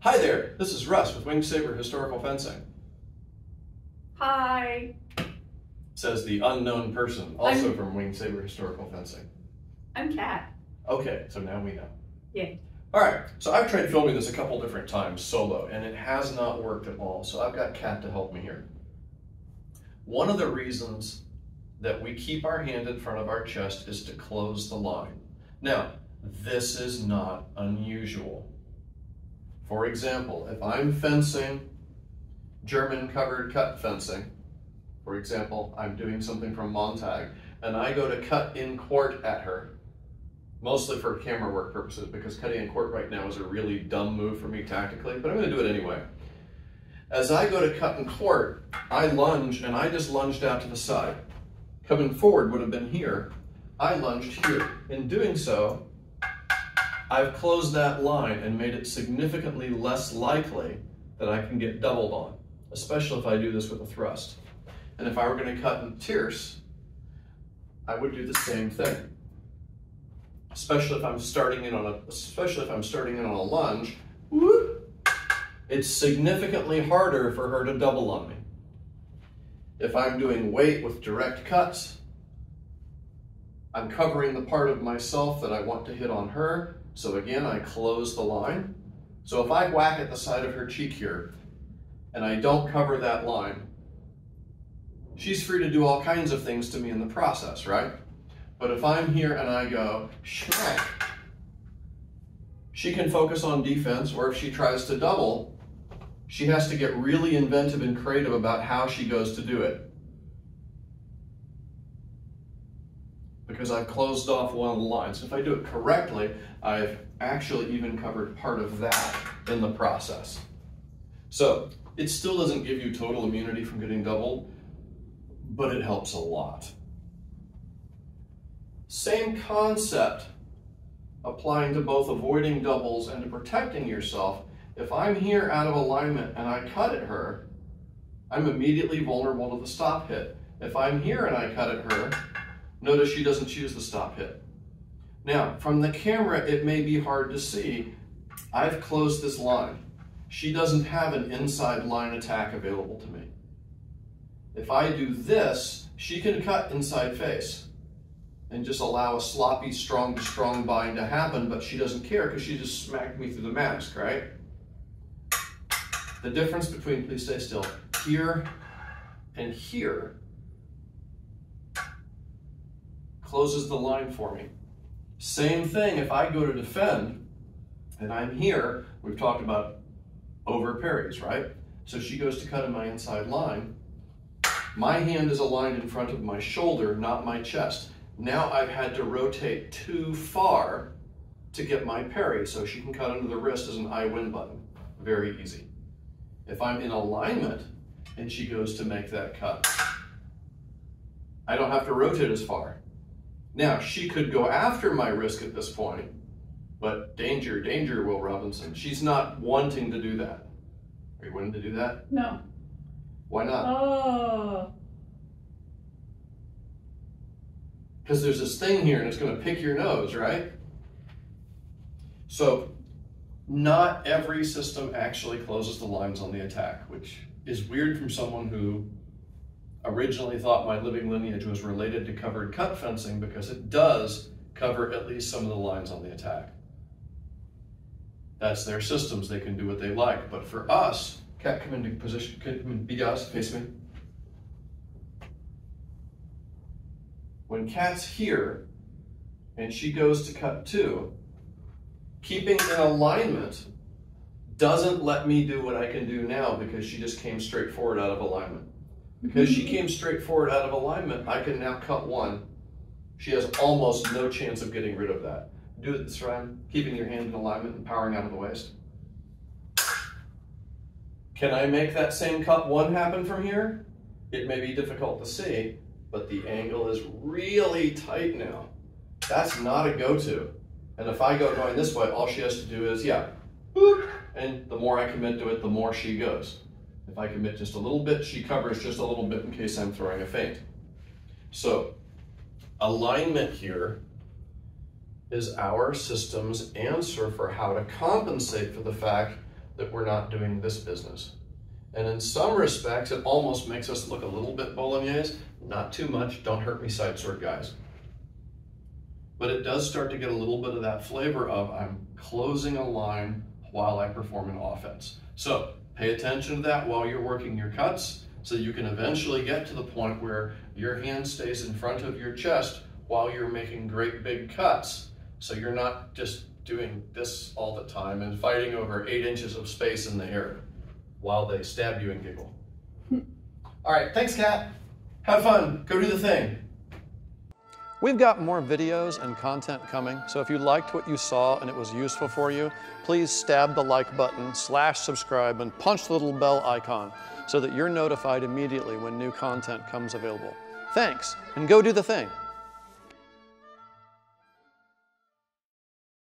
Hi there, this is Russ with Winged Saber Historical Fencing. Hi. Says the unknown person, also from Winged Saber Historical Fencing. I'm Kat. Okay, so now we know. Yeah. All right, so I've tried filming this a couple different times solo, and it has not worked at all, so I've got Kat to help me here. One of the reasons that we keep our hand in front of our chest is to close the line. Now, this is not unusual. For example, if I'm fencing German covered cut fencing, for example, I'm doing something from Montag, and I go to cut in court at her, mostly for camera work purposes, because cutting in court right now is a really dumb move for me tactically, but I'm going to do it anyway. As I go to cut in court, I lunge, and I just lunged out to the side. Coming forward would have been here. I lunged here. In doing so, I've closed that line and made it significantly less likely that I can get doubled on, especially if I do this with a thrust. And if I were going to cut in tierce, I would do the same thing. Especially if I'm starting in on a lunge, whoop, it's significantly harder for her to double on me. If I'm doing weight with direct cuts, I'm covering the part of myself that I want to hit on her. So again, I close the line. So if I whack at the side of her cheek here, and I don't cover that line, she's free to do all kinds of things to me in the process, right? But if I'm here and I go, schmack, she can focus on defense, or if she tries to double, she has to get really inventive and creative about how she goes to do it. Because I've closed off one of the lines. If I do it correctly, I've actually even covered part of that in the process. So it still doesn't give you total immunity from getting doubled, but it helps a lot. Same concept applying to both avoiding doubles and to protecting yourself. If I'm here out of alignment and I cut at her, I'm immediately vulnerable to the stop hit. If I'm here and I cut at her, notice she doesn't choose the stop hit. Now, from the camera, it may be hard to see. I've closed this line. She doesn't have an inside line attack available to me. If I do this, she can cut inside face and just allow a sloppy, strong to strong bind to happen, but she doesn't care because she just smacked me through the mask, right? The difference between, please stay still, here and here closes the line for me. Same thing if I go to defend and I'm here, we've talked about over parries, right? So she goes to cut in my inside line. My hand is aligned in front of my shoulder, not my chest. Now I've had to rotate too far to get my parry, so she can cut under the wrist as an I win button. Very easy. If I'm in alignment and she goes to make that cut, I don't have to rotate as far. Now, she could go after my wrist at this point, but danger, danger, Will Robinson. She's not wanting to do that. Are you wanting to do that? No. Why not? Oh. Because there's this thing here and it's going to pick your nose, right? So, not every system actually closes the lines on the attack, which is weird from someone who originally thought my living lineage was related to covered cut fencing, because it does cover at least some of the lines on the attack. That's their systems, they can do what they like. But for us, Kat, come into position, come in, be honest, face me. When Kat's here and she goes to cut two, keeping in alignment doesn't let me do what I can do now because she just came straight forward out of alignment. Because she came straight forward out of alignment, I can now cut one. She has almost no chance of getting rid of that. Do it this time, keeping your hand in alignment and powering out of the waist. Can I make that same cut one happen from here? It may be difficult to see, but the angle is really tight now. That's not a go-to. And if I go going this way, all she has to do is, yeah, boop, and the more I commit to it, the more she goes. If I commit just a little bit, she covers just a little bit in case I'm throwing a feint. So, alignment here is our system's answer for how to compensate for the fact that we're not doing this business. And in some respects, it almost makes us look a little bit bolognese. Not too much, don't hurt me side sword guys. But it does start to get a little bit of that flavor of I'm closing a line while I perform an offense. So pay attention to that while you're working your cuts so you can eventually get to the point where your hand stays in front of your chest while you're making great big cuts. So you're not just doing this all the time and fighting over 8 inches of space in the air while they stab you and giggle. All right, thanks, Kat. Have fun, go do the thing. We've got more videos and content coming, so if you liked what you saw and it was useful for you, please stab the like button, /subscribe, and punch the little bell icon so that you're notified immediately when new content comes available. Thanks, and go do the thing.